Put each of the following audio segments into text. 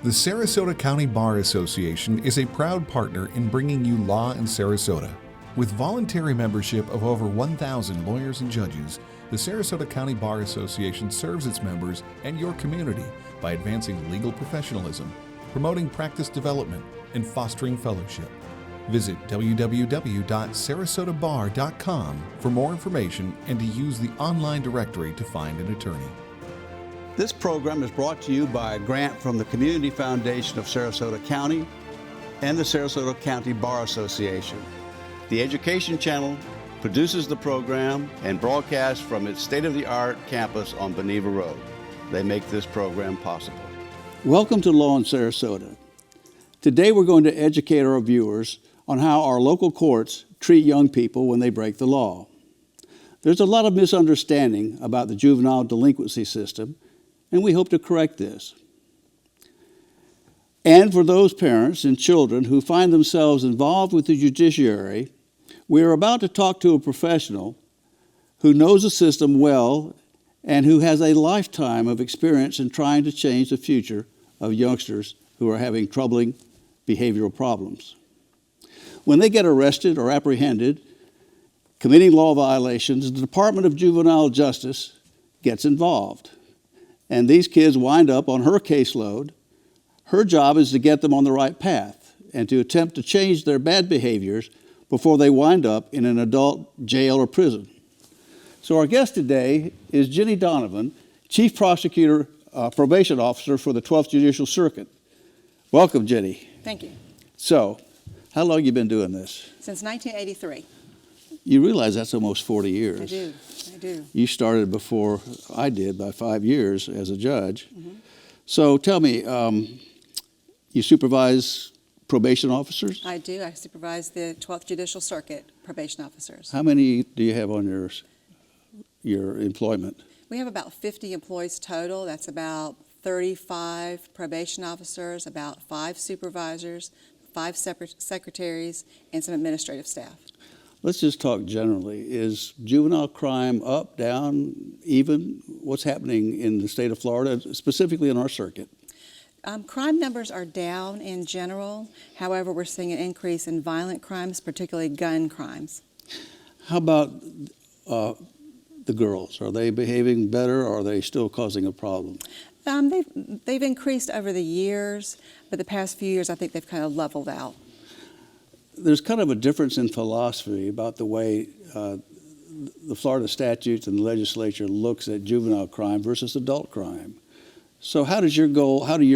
The Sarasota County Bar Association is a proud partner in bringing you law in Sarasota. With voluntary membership of over 1,000 lawyers and judges, the Sarasota County Bar Association serves its members and your community by advancing legal professionalism, promoting practice development, and fostering fellowship. Visit www.sarasotabar.com for more information and to use the online directory to find an attorney. This program is brought to you by a grant from the Community Foundation of Sarasota County and the Sarasota County Bar Association. The Education Channel produces the program and broadcasts from its state-of-the-art campus on Beneva Road. They make this program possible. Welcome to Law in Sarasota. Today we're going to educate our viewers on how our local courts treat young people when they break the law. There's a lot of misunderstanding about the juvenile delinquency system, and we hope to correct this. And for those parents and children who find themselves involved with the judiciary, we are about to talk to a professional who knows the system well and who has a lifetime of experience in trying to change the future of youngsters who are having troubling behavioral problems. When they get arrested or apprehended, committing law violations, the Department of Juvenile Justice gets involved. And these kids wind up on her caseload. Her job is to get them on the right path and to attempt to change their bad behaviors before they wind up in an adult jail or prison. So our guest today is Ginny Donovan, Chief Prosecutor, Probation Officer for the 12th Judicial Circuit. Welcome, Ginny. Thank you. So, how long have you been doing this? Since 1983. You realize that's almost 40 years. I do. You started before I did by 5 years as a judge. Mm-hmm. So tell me, you supervise probation officers? I do. I supervise the 12th Judicial Circuit probation officers. How many do you have on your employment? We have about 50 employees total. That's about 35 probation officers, about 5 supervisors, 5 secretaries, and some administrative staff. Let's just talk generally. Is juvenile crime up, down, even? What's happening in the state of Florida, specifically in our circuit? Crime numbers are down in general. However, we're seeing an increase in violent crimes, particularly gun crimes. How about the girls? Are they behaving better, or are they still causing a problem? They've increased over the years, but the past few years I think they've kind of leveled out. There's kind of a difference in philosophy about the way the Florida statutes and the legislature looks at juvenile crime versus adult crime. So how do your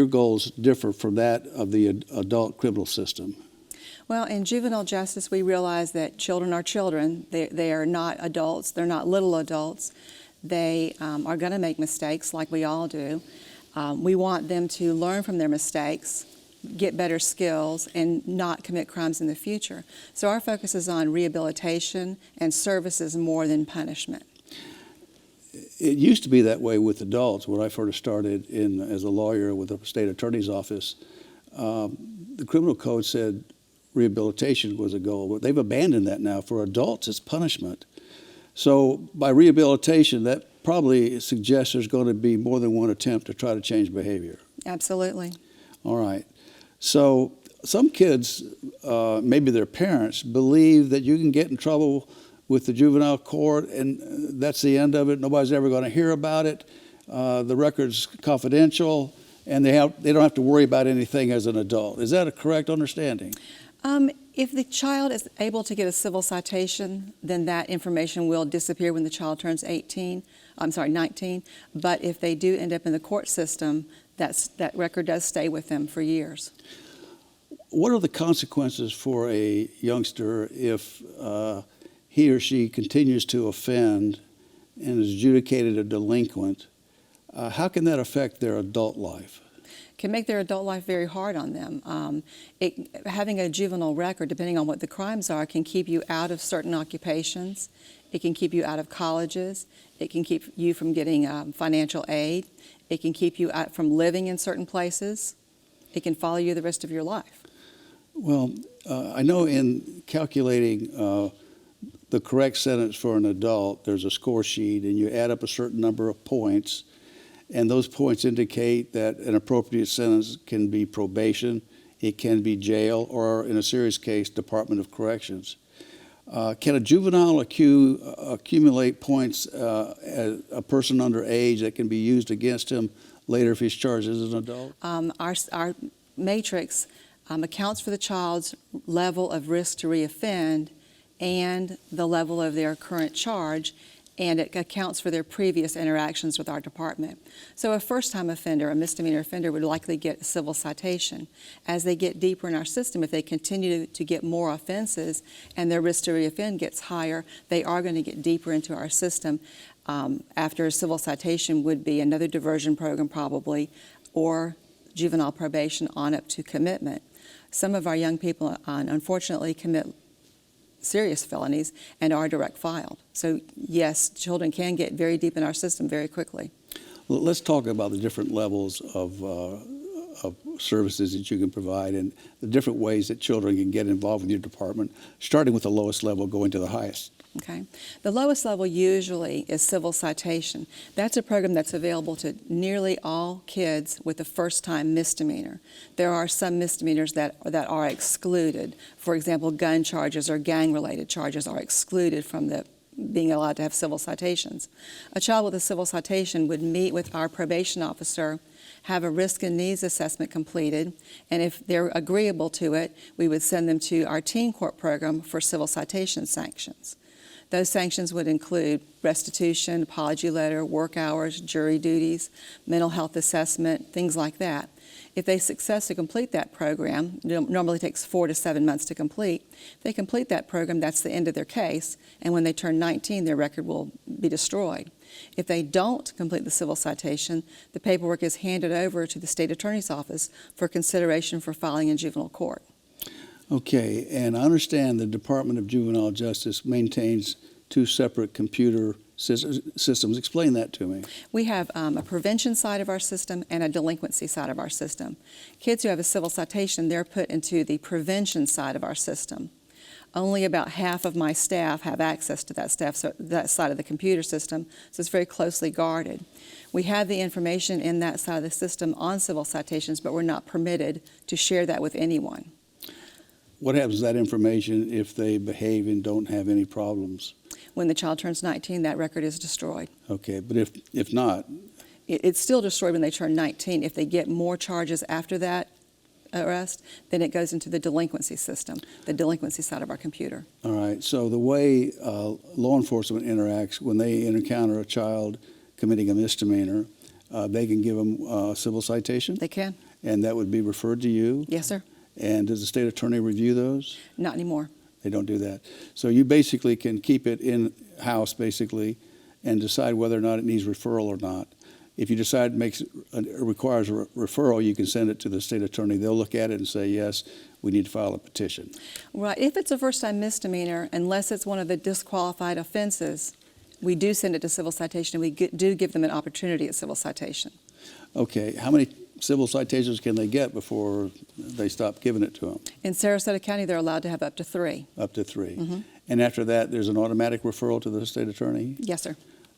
goals differ from that of the adult criminal system? Well, in juvenile justice, we realize that children are children. They are not adults. They're not little adults. They are going to make mistakes like we all do. We want them to learn from their mistakes, get better skills, and not commit crimes in the future. So our focus is on rehabilitation and services more than punishment. It used to be that way with adults. When I first started as a lawyer with the state attorney's office, the criminal code said rehabilitation was a goal, but they've abandoned that now. For adults, it's punishment. So by rehabilitation, that probably suggests there's going to be more than one attempt to try to change behavior. Absolutely. All right. So some kids, maybe their parents, believe that you can get in trouble with the juvenile court and that's the end of it. Nobody's ever going to hear about it. The record's confidential, and they don't have to worry about anything as an adult. Is that a correct understanding? If the child is able to get a civil citation, then that information will disappear when the child turns 19. But if they do end up in the court system, that record does stay with them for years. What are the consequences for a youngster if he or she continues to offend and is adjudicated a delinquent? How can that affect their adult life? Can make their adult life very hard on them. Having a juvenile record, depending on what the crimes are, can keep you out of certain occupations. It can keep you out of colleges. It can keep you from getting financial aid. It can keep you out from living in certain places. It can follow you the rest of your life. Well, I know in calculating the correct sentence for an adult, there's a score sheet, and you add up a certain number of points, and those points indicate that an appropriate sentence can be probation, it can be jail, or in a serious case, Department of Corrections. Can a juvenile accumulate points as a person under age that can be used against him later if he's charged as an adult? Our matrix accounts for the child's level of risk to reoffend and the level of their current charge, and it accounts for their previous interactions with our department. So a first-time offender, a misdemeanor offender, would likely get a civil citation. As they get deeper in our system, if they continue to get more offenses and their risk to reoffend gets higher, they are going to get deeper into our system. After a civil citation would be another diversion program probably, or juvenile probation on up to commitment. Some of our young people unfortunately commit serious felonies and are direct filed. So yes, children can get very deep in our system very quickly. Well, let's talk about the different levels of services that you can provide and the different ways that children can get involved with your department, starting with the lowest level, going to the highest. Okay. The lowest level usually is civil citation. That's a program that's available to nearly all kids with a first-time misdemeanor. There are some misdemeanors that are excluded. For example, gun charges or gang-related charges are excluded from being allowed to have civil citations. A child with a civil citation would meet with our probation officer, have a risk and needs assessment completed, and if they're agreeable to it, we would send them to our teen court program for civil citation sanctions. Those sanctions would include restitution, apology letter, work hours, jury duties, mental health assessment, things like that. If they successfully complete that program, it normally takes 4 to 7 months to complete. If they complete that program, that's the end of their case, and when they turn 19, their record will be destroyed. If they don't complete the civil citation, the paperwork is handed over to the state attorney's office for consideration for filing in juvenile court. Okay, and I understand the Department of Juvenile Justice maintains 2 separate computer systems. Explain that to me. We have a prevention side of our system and a delinquency side of our system. Kids who have a civil citation, they're put into the prevention side of our system. Only about half of my staff have access to that side of the computer system, so it's very closely guarded. We have the information in that side of the system on civil citations, but we're not permitted to share that with anyone. What happens to that information if they behave and don't have any problems? When the child turns 19, that record is destroyed. Okay, but if not? It's still destroyed when they turn 19. If they get more charges after that arrest, then it goes into the delinquency system, the delinquency side of our computer. All right, so the way law enforcement interacts when they encounter a child committing a misdemeanor, they can give them a civil citation? They can. And that would be referred to you? Yes, sir. And does the state attorney review those? Not anymore. They don't do that. So you basically can keep it in-house, basically, and decide whether or not it needs referral or not. If you decide it requires a referral, you can send it to the state attorney. They'll look at it and say, yes, we need to file a petition. Right. If it's a first-time misdemeanor, unless it's one of the disqualified offenses, we do send it to civil citation, and we do give them an opportunity at civil citation. Okay. How many civil citations can they get before they stop giving it to them? In Sarasota County, they're allowed to have up to 3. Up to 3. Mm-hmm. And after that, there's an automatic referral to the state attorney? Yes, sir.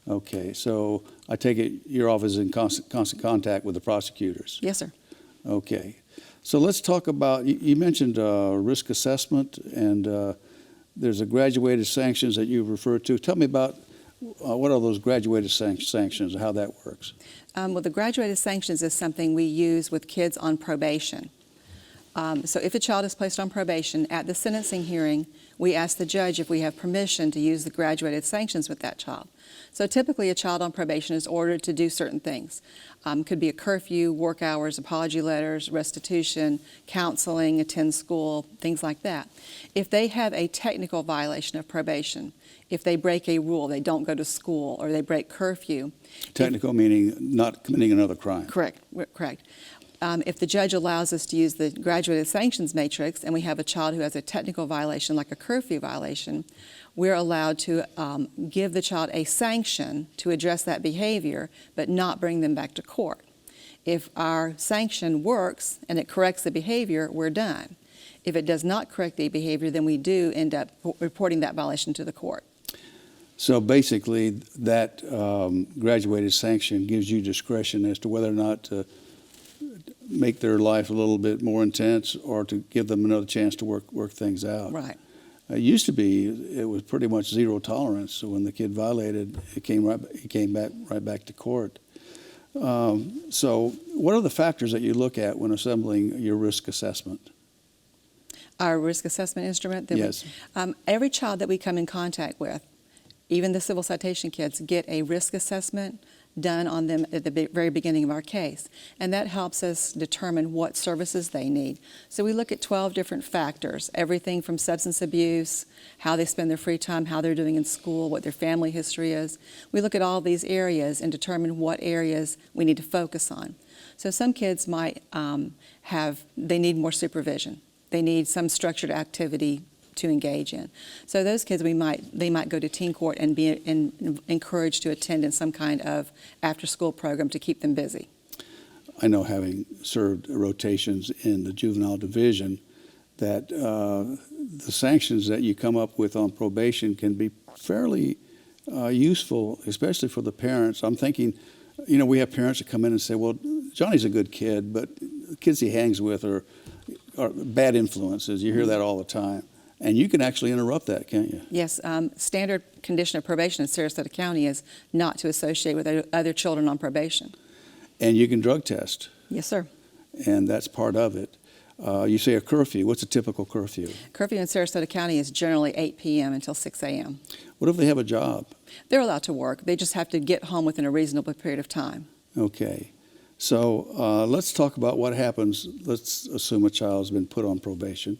Okay. So I take it your office is in constant contact with the prosecutors? Yes, sir. Okay. So let's talk about, you mentioned risk assessment, and there's a graduated sanctions that you referred to. Tell me about what are those graduated sanctions and how that works? Well, the graduated sanctions is something we use with kids on probation. So if a child is placed on probation, at the sentencing hearing, we ask the judge if we have permission to use the graduated sanctions with that child. So typically a child on probation is ordered to do certain things. Could be a curfew, work hours, apology letters, restitution, counseling, attend school, things like that. If they have a technical violation of probation, if they break a rule, they don't go to school, or they break curfew. Technical meaning not committing another crime. Correct. If the judge allows us to use the graduated sanctions matrix and we have a child who has a technical violation like a curfew violation, we're allowed to give the child a sanction to address that behavior, but not bring them back to court. If our sanction works and it corrects the behavior, we're done. If it does not correct the behavior, then we do end up reporting that violation to the court. So basically, that graduated sanction gives you discretion as to whether or not to make their life a little bit more intense or to give them another chance to work things out. Right. It used to be it was pretty much zero tolerance. So when the kid violated, he came right back to court. So what are the factors that you look at when assembling your risk assessment? Our risk assessment instrument? Yes. Every child that we come in contact with, even the civil citation kids, get a risk assessment done on them at the very beginning of our case. And that helps us determine what services they need. So we look at 12 different factors, everything from substance abuse, how they spend their free time, how they're doing in school, what their family history is. We look at all these areas and determine what areas we need to focus on. So some kids might they need more supervision. They need some structured activity to engage in. So those kids, they might go to teen court and be encouraged to attend in some kind of after-school program to keep them busy. I know, having served rotations in the juvenile division, that the sanctions that you come up with on probation can be fairly useful, especially for the parents. I'm thinking, we have parents that come in and say, well, Johnny's a good kid, but the kids he hangs with are bad influences. You hear that all the time. And you can actually interrupt that, can't you? Yes. Standard condition of probation in Sarasota County is not to associate with other children on probation. And you can drug test. Yes, sir. And that's part of it. You say a curfew. What's a typical curfew? Curfew in Sarasota County is generally 8 p.m. until 6 a.m. What if they have a job? They're allowed to work. They just have to get home within a reasonable period of time. Okay. So let's talk about what happens. Let's assume a child's been put on probation,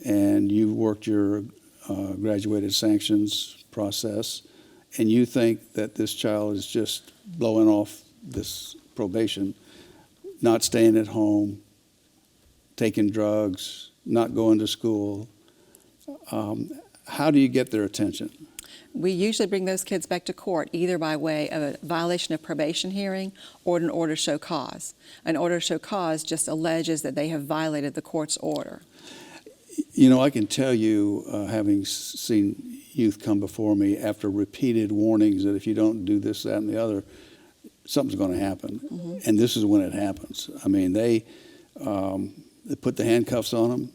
and you've worked your graduated sanctions process, and you think that this child is just blowing off this probation, not staying at home, taking drugs, not going to school. How do you get their attention? We usually bring those kids back to court either by way of a violation of probation hearing or an order to show cause. An order to show cause just alleges that they have violated the court's order. I can tell you, having seen youth come before me after repeated warnings that if you don't do this, that, and the other, something's going to happen. Mm-hmm. And this is when it happens. I mean, they put the handcuffs on them,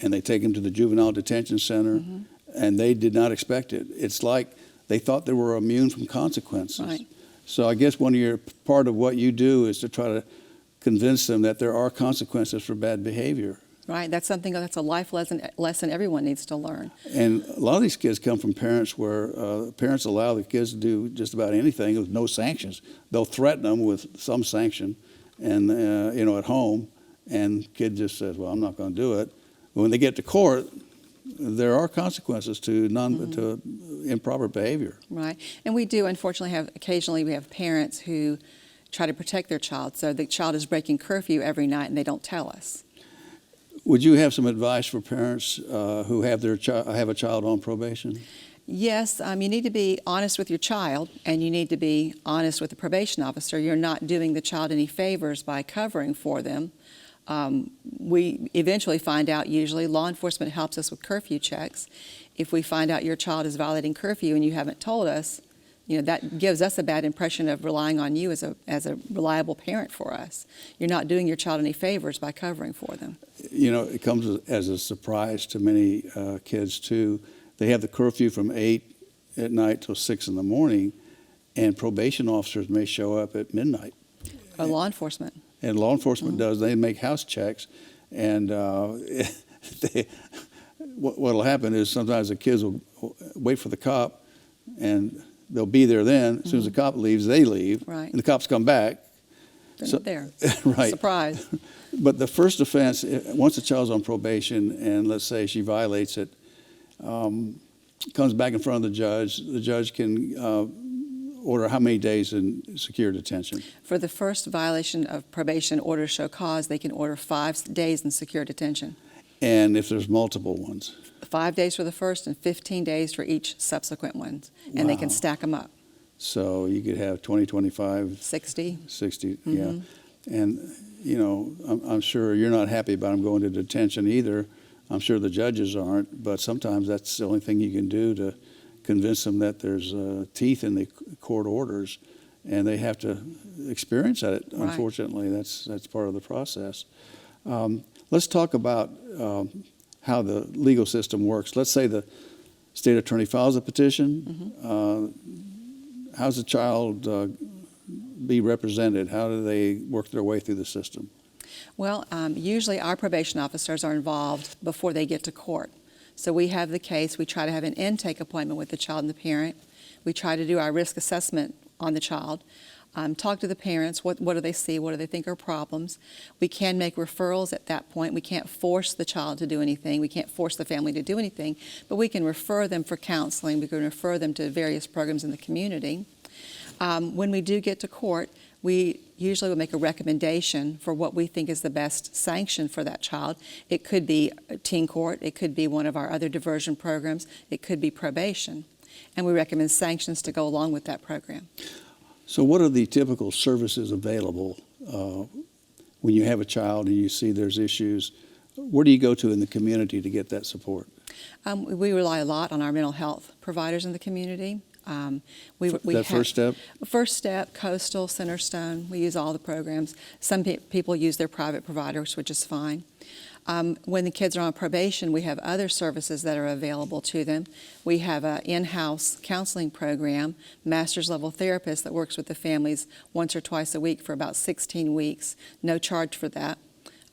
and they take them to the juvenile detention center, mm-hmm. and they did not expect it. It's like they thought they were immune from consequences. Right. So I guess part of what you do is to try to convince them that there are consequences for bad behavior. Right, that's a life lesson everyone needs to learn. And a lot of these kids come from parents where parents allow the kids to do just about anything with no sanctions. They'll threaten them with some sanction, and at home, and kid just says, "Well, I'm not going to do it." But when they get to court, there are consequences to to improper behavior. Right, and we do unfortunately occasionally we have parents who try to protect their child, so the child is breaking curfew every night and they don't tell us. Would you have some advice for parents who have a child on probation? Yes, you need to be honest with your child, and you need to be honest with the probation officer. You're not doing the child any favors by covering for them. We eventually find out, usually, law enforcement helps us with curfew checks. If we find out your child is violating curfew and you haven't told us, that gives us a bad impression of relying on you as a reliable parent for us. You're not doing your child any favors by covering for them. It comes as a surprise to many kids, too. They have the curfew from 8 at night till 6 in the morning, and probation officers may show up at midnight. Or law enforcement. And law enforcement does. They make house checks, and what will happen is sometimes the kids will wait for the cop, and they'll be there then. As soon as the cop leaves, they leave. Right. And the cops come back. They're not there. Right. Surprise. But the first offense, once a child's on probation, and let's say she violates it, comes back in front of the judge can order how many days in secure detention? For the first violation of probation order to show cause, they can order 5 days in secure detention. And if there's multiple ones? 5 days for the first and 15 days for each subsequent one. And they can stack them up. So you could have 20, 25, 60, yeah. And, I'm sure you're not happy about them going to detention either. I'm sure the judges aren't, but sometimes that's the only thing you can do to convince them that there's teeth in the court orders, and they have to experience that. Right. Unfortunately, that's part of the process. Let's talk about how the legal system works. Let's say the state attorney files a petition. How's the child be represented? How do they work their way through the system? Well, usually our probation officers are involved before they get to court. So we have the case, we try to have an intake appointment with the child and the parent. We try to do our risk assessment on the child, talk to the parents, what do they see, what do they think are problems. We can make referrals at that point. We can't force the child to do anything. We can't force the family to do anything, but we can refer them for counseling. We can refer them to various programs in the community. When we do get to court, we usually will make a recommendation for what we think is the best sanction for that child. It could be a teen court, it could be one of our other diversion programs, it could be probation. And we recommend sanctions to go along with that program. So what are the typical services available when you have a child and you see there's issues? Where do you go to in the community to get that support? We rely a lot on our mental health providers in the community. First Step? First Step, Coastal, Centerstone, we use all the programs. Some people use their private providers, which is fine. When the kids are on probation, we have other services that are available to them. We have an in-house counseling program, master's level therapist that works with the families once or twice a week for about 16 weeks, no charge for that.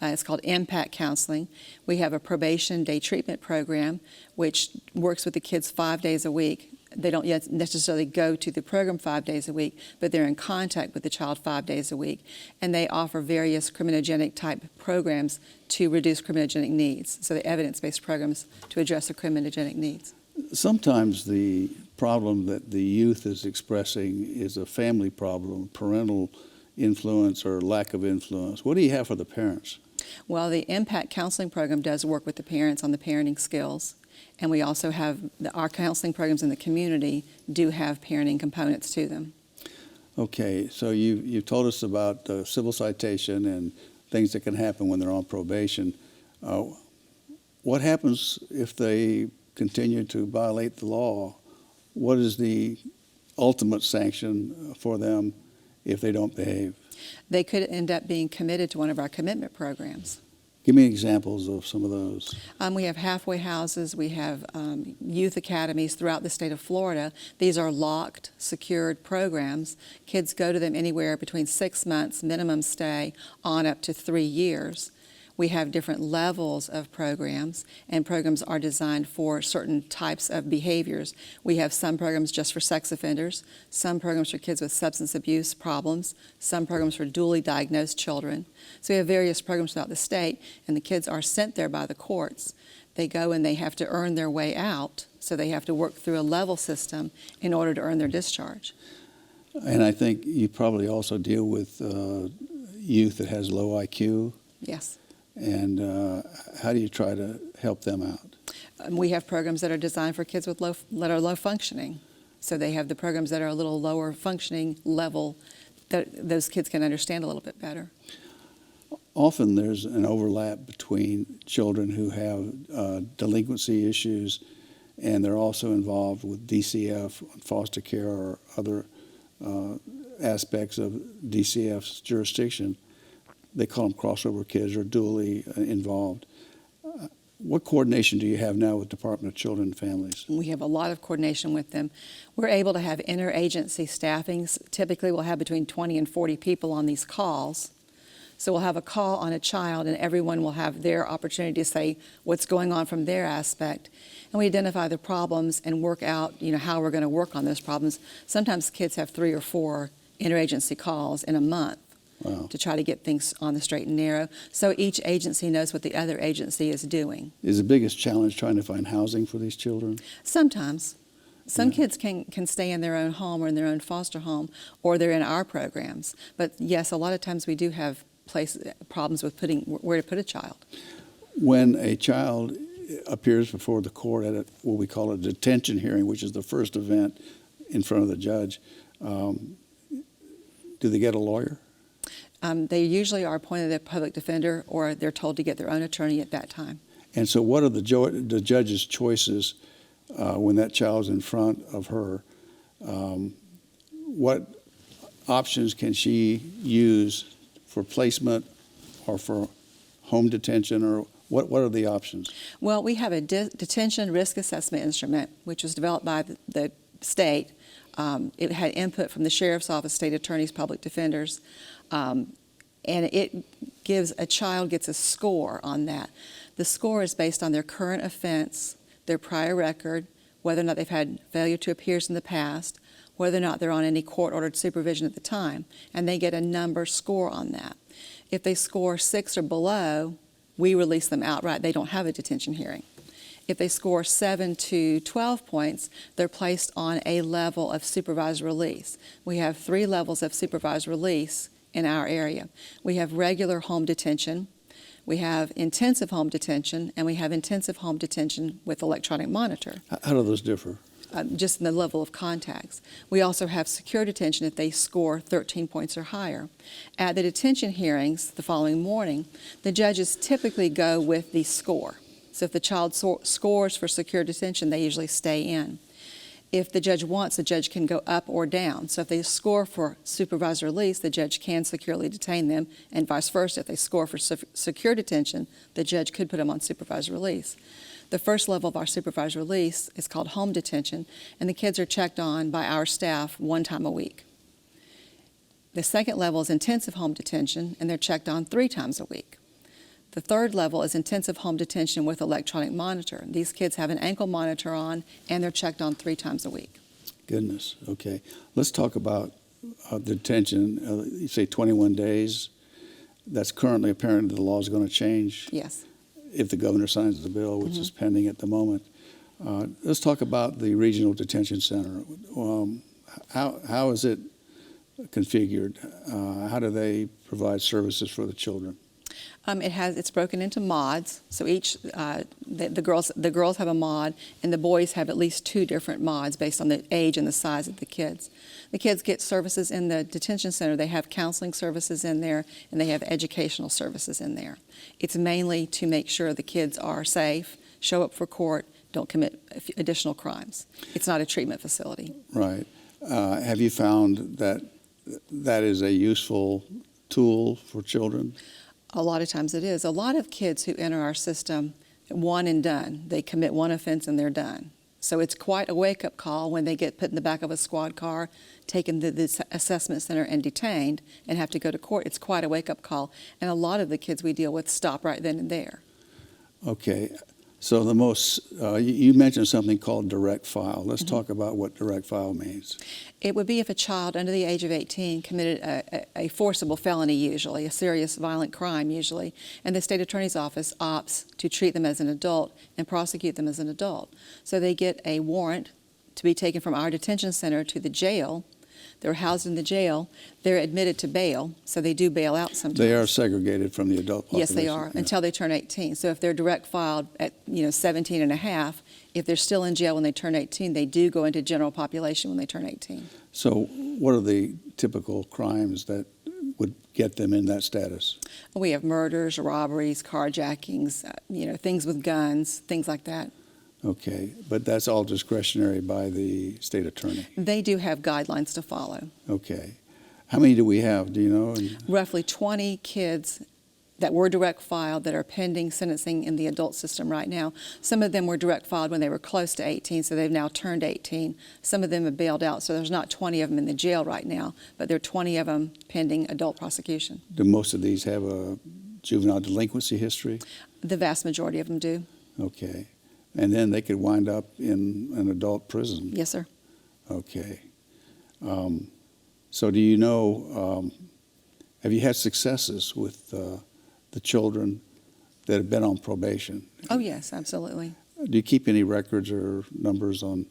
It's called Impact Counseling. We have a probation day treatment program, which works with the kids 5 days a week. They don't yet necessarily go to the program 5 days a week, but they're in contact with the child 5 days a week. And they offer various criminogenic type programs to reduce criminogenic needs. So the evidence-based programs to address the criminogenic needs. Sometimes the problem that the youth is expressing is a family problem, parental influence or lack of influence. What do you have for the parents? Well, the Impact Counseling Program does work with the parents on the parenting skills. And we also have, our counseling programs in the community do have parenting components to them. Okay, so you told us about civil citation and things that can happen when they're on probation. What happens if they continue to violate the law? What is the ultimate sanction for them if they don't behave? They could end up being committed to one of our commitment programs. Give me examples of some of those. We have halfway houses, we have youth academies throughout the state of Florida. These are locked, secured programs. Kids go to them anywhere between 6 months minimum stay on up to 3 years. We have different levels of programs, and programs are designed for certain types of behaviors. We have some programs just for sex offenders, some programs for kids with substance abuse problems, some programs for dually diagnosed children. So we have various programs throughout the state, and the kids are sent there by the courts. They go and they have to earn their way out, so they have to work through a level system in order to earn their discharge. And I think you probably also deal with youth that has low IQ. Yes. And how do you try to help them out? We have programs that are designed for kids with that are low functioning. So they have the programs that are a little lower functioning level that those kids can understand a little bit better. Often there's an overlap between children who have delinquency issues, and they're also involved with DCF, foster care, or other aspects of DCF's jurisdiction. They call them crossover kids or dually involved. What coordination do you have now with Department of Children and Families? We have a lot of coordination with them. We're able to have interagency staffings. Typically we'll have between 20 and 40 people on these calls. So we'll have a call on a child and everyone will have their opportunity to say what's going on from their aspect. And we identify the problems and work out, how we're going to work on those problems. Sometimes kids have 3 or 4 interagency calls in a month. Wow. To try to get things on the straight and narrow. So each agency knows what the other agency is doing. Is the biggest challenge trying to find housing for these children? Sometimes. Some kids can stay in their own home or in their own foster home, or they're in our programs. But yes, a lot of times we do have problems with where to put a child. When a child appears before the court at what we call a detention hearing, which is the first event in front of the judge, do they get a lawyer? They usually are appointed a public defender, or they're told to get their own attorney at that time. And so what are the judge's choices when that child's in front of her, what options can she use for placement or for home detention, or what are the options? Well, we have a detention risk assessment instrument, which was developed by the state. It had input from the Sheriff's Office, State Attorneys, Public Defenders, and it gives a child gets a score on that. The score is based on their current offense, their prior record, whether or not they've had failure to appear in the past, whether or not they're on any court-ordered supervision at the time, and they get a number score on that. If they score 6 or below, we release them outright. They don't have a detention hearing. If they score 7 to 12 points, they're placed on a level of supervised release. We have 3 levels of supervised release in our area. We have regular home detention, we have intensive home detention, and we have intensive home detention with electronic monitor. How do those differ? Just in the level of contacts. We also have secure detention if they score 13 points or higher. At the detention hearings the following morning, the judges typically go with the score. So if the child scores for secure detention, they usually stay in. If the judge wants, the judge can go up or down. So if they score for supervised release, the judge can securely detain them, and vice versa. If they score for secure detention, the judge could put them on supervised release. The first level of our supervised release is called home detention, and the kids are checked on by our staff 1 time a week. The second level is intensive home detention, and they're checked on 3 times a week. The third level is intensive home detention with electronic monitor. These kids have an ankle monitor on, and they're checked on 3 times a week. Goodness, okay. Let's talk about detention. You say 21 days. That's currently, apparently the law is going to change. Yes. If the governor signs the bill, which is pending at the moment. Let's talk about the Regional Detention Center. How is it configured? How do they provide services for the children? It's broken into mods. So each the girls have a mod, and the boys have at least 2 different mods based on the age and the size of the kids. The kids get services in the detention center. They have counseling services in there, and they have educational services in there. It's mainly to make sure the kids are safe, show up for court, don't commit additional crimes. It's not a treatment facility. Right. Have you found that that is a useful tool for children? A lot of times it is. A lot of kids who enter our system, one and done. They commit 1 offense and they're done. So it's quite a wake-up call when they get put in the back of a squad car, taken to the assessment center and detained and have to go to court. It's quite a wake-up call. And a lot of the kids we deal with stop right then and there. Okay. So the most, you mentioned something called direct file. Let's talk about what direct file means. It would be if a child under the age of 18 committed a forcible felony, usually, a serious violent crime, usually, and the state attorney's office opts to treat them as an adult and prosecute them as an adult. So they get a warrant to be taken from our detention center to the jail. They're housed in the jail. They're admitted to bail, so they do bail out sometimes. They are segregated from the adult population. Yes, they are, until they turn 18. So if they're direct filed at 17 and a half, if they're still in jail when they turn 18, they do go into general population when they turn 18. So what are the typical crimes that would get them in that status? We have murders, robberies, carjackings, things with guns, things like that. Okay, but that's all discretionary by the state attorney. They do have guidelines to follow. Okay. How many do we have? Do you know? Roughly 20 kids that were direct filed that are pending sentencing in the adult system right now. Some of them were direct filed when they were close to 18, so they've now turned 18. Some of them have bailed out, so there's not 20 of them in the jail right now, but there are 20 of them pending adult prosecution. Do most of these have a juvenile delinquency history? The vast majority of them do. Okay. And then they could wind up in an adult prison? Yes, sir. Okay. So do you know, have you had successes with the children that have been on probation? Oh, yes, absolutely. Do you keep any records or numbers on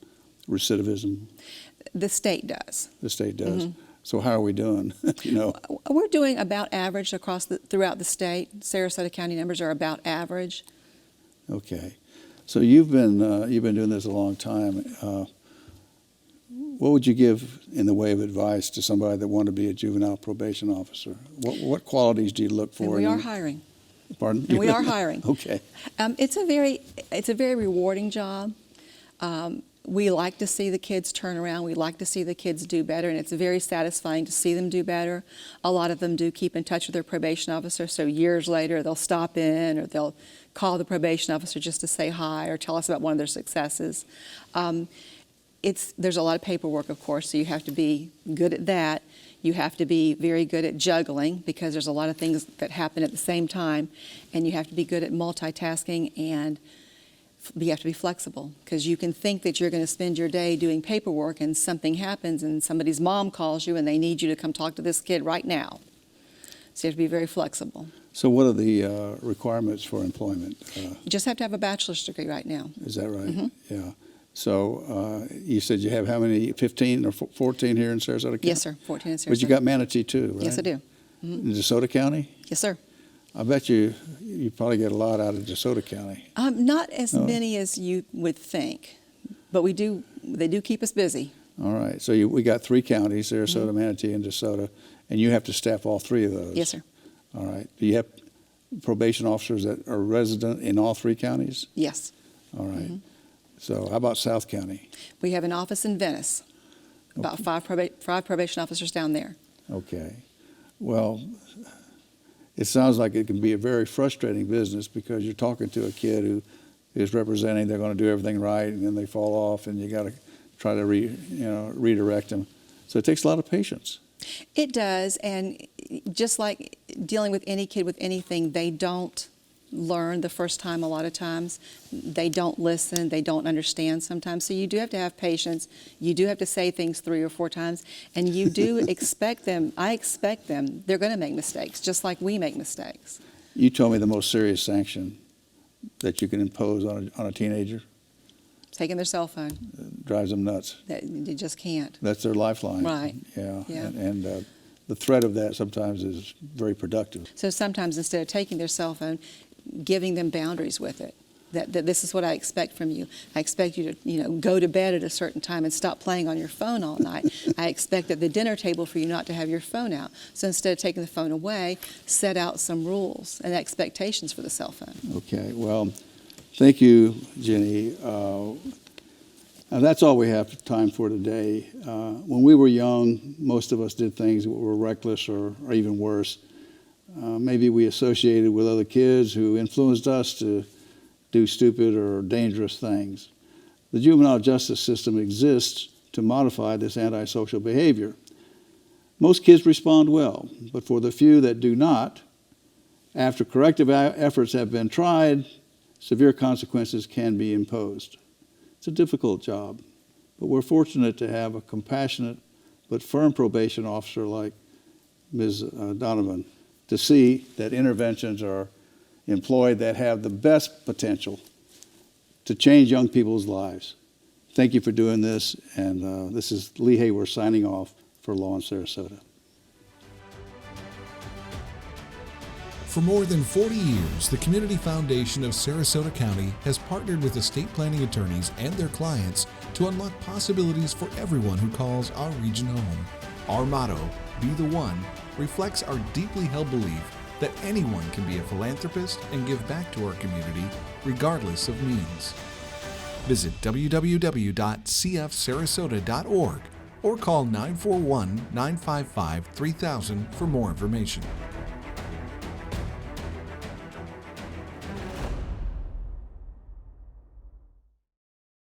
recidivism? The state does. The state does. Mm-hmm. So how are we doing? We're doing about average throughout the state. Sarasota County numbers are about average. Okay. So you've been doing this a long time. What would you give in the way of advice to somebody that wanted to be a juvenile probation officer? What qualities do you look for? And we are hiring. Pardon? And we are hiring. Okay. It's a very rewarding job. We like to see the kids turn around. We like to see the kids do better, and it's very satisfying to see them do better. A lot of them do keep in touch with their probation officer, so years later they'll stop in or they'll call the probation officer just to say hi or tell us about one of their successes. There's a lot of paperwork, of course, so you have to be good at that. You have to be very good at juggling because there's a lot of things that happen at the same time, and you have to be good at multitasking, and you have to be flexible because you can think that you're going to spend your day doing paperwork and something happens and somebody's mom calls you and they need you to come talk to this kid right now. So you have to be very flexible. So what are the requirements for employment? You just have to have a bachelor's degree right now. Is that right? Mm-hmm. Yeah. So you said you have how many, 15 or 14 here in Sarasota County? Yes, sir, 14 in Sarasota. But you got Manatee too, right? Yes, I do. Mm-hmm. In DeSoto County? Yes, sir. I bet you probably get a lot out of DeSoto County. Not as many as you would think, but they do keep us busy. All right. So we got 3 counties, Sarasota, mm-hmm. Manatee, and DeSoto, and you have to staff all 3 of those. Yes, sir. All right. Do you have probation officers that are resident in all 3 counties? Yes. All right. Mm-hmm. So how about South County? We have an office in Venice, about 5 probation officers down there. Okay. Well, it sounds like it can be a very frustrating business because you're talking to a kid who is representing they're going to do everything right, and then they fall off, and you got to try to redirect them. So it takes a lot of patience. It does, and just like dealing with any kid with anything, they don't learn the first time a lot of times. They don't listen, they don't understand sometimes. So you do have to have patience. You do have to say things 3 or 4 times, and you do expect them, I expect them, they're going to make mistakes, just like we make mistakes. You told me the most serious sanction that you can impose on a teenager? Taking their cell phone. Drives them nuts. You just can't. That's their lifeline. Right. Yeah. Yeah. And the threat of that sometimes is very productive. So sometimes instead of taking their cell phone, giving them boundaries with it. That this is what I expect from you. I expect you to, go to bed at a certain time and stop playing on your phone all night. I expect at the dinner table for you not to have your phone out. So instead of taking the phone away, set out some rules and expectations for the cell phone. Okay. Well, thank you, Ginny. And that's all we have time for today. When we were young, most of us did things that were reckless or even worse. Maybe we associated with other kids who influenced us to do stupid or dangerous things. The juvenile justice system exists to modify this antisocial behavior. Most kids respond well, but for the few that do not, after corrective efforts have been tried, severe consequences can be imposed. It's a difficult job, but we're fortunate to have a compassionate but firm probation officer like Ms. Donovan to see that interventions are employed that have the best potential to change young people's lives. Thank you for doing this, and this is Lee Hayward signing off for Law in Sarasota. For more than 40 years, the Community Foundation of Sarasota County has partnered with estate planning attorneys and their clients to unlock possibilities for everyone who calls our region home. Our motto, Be the One, reflects our deeply held belief that anyone can be a philanthropist and give back to our community regardless of means. Visit www.cfsarasota.org or call 941-955-3000 for more information.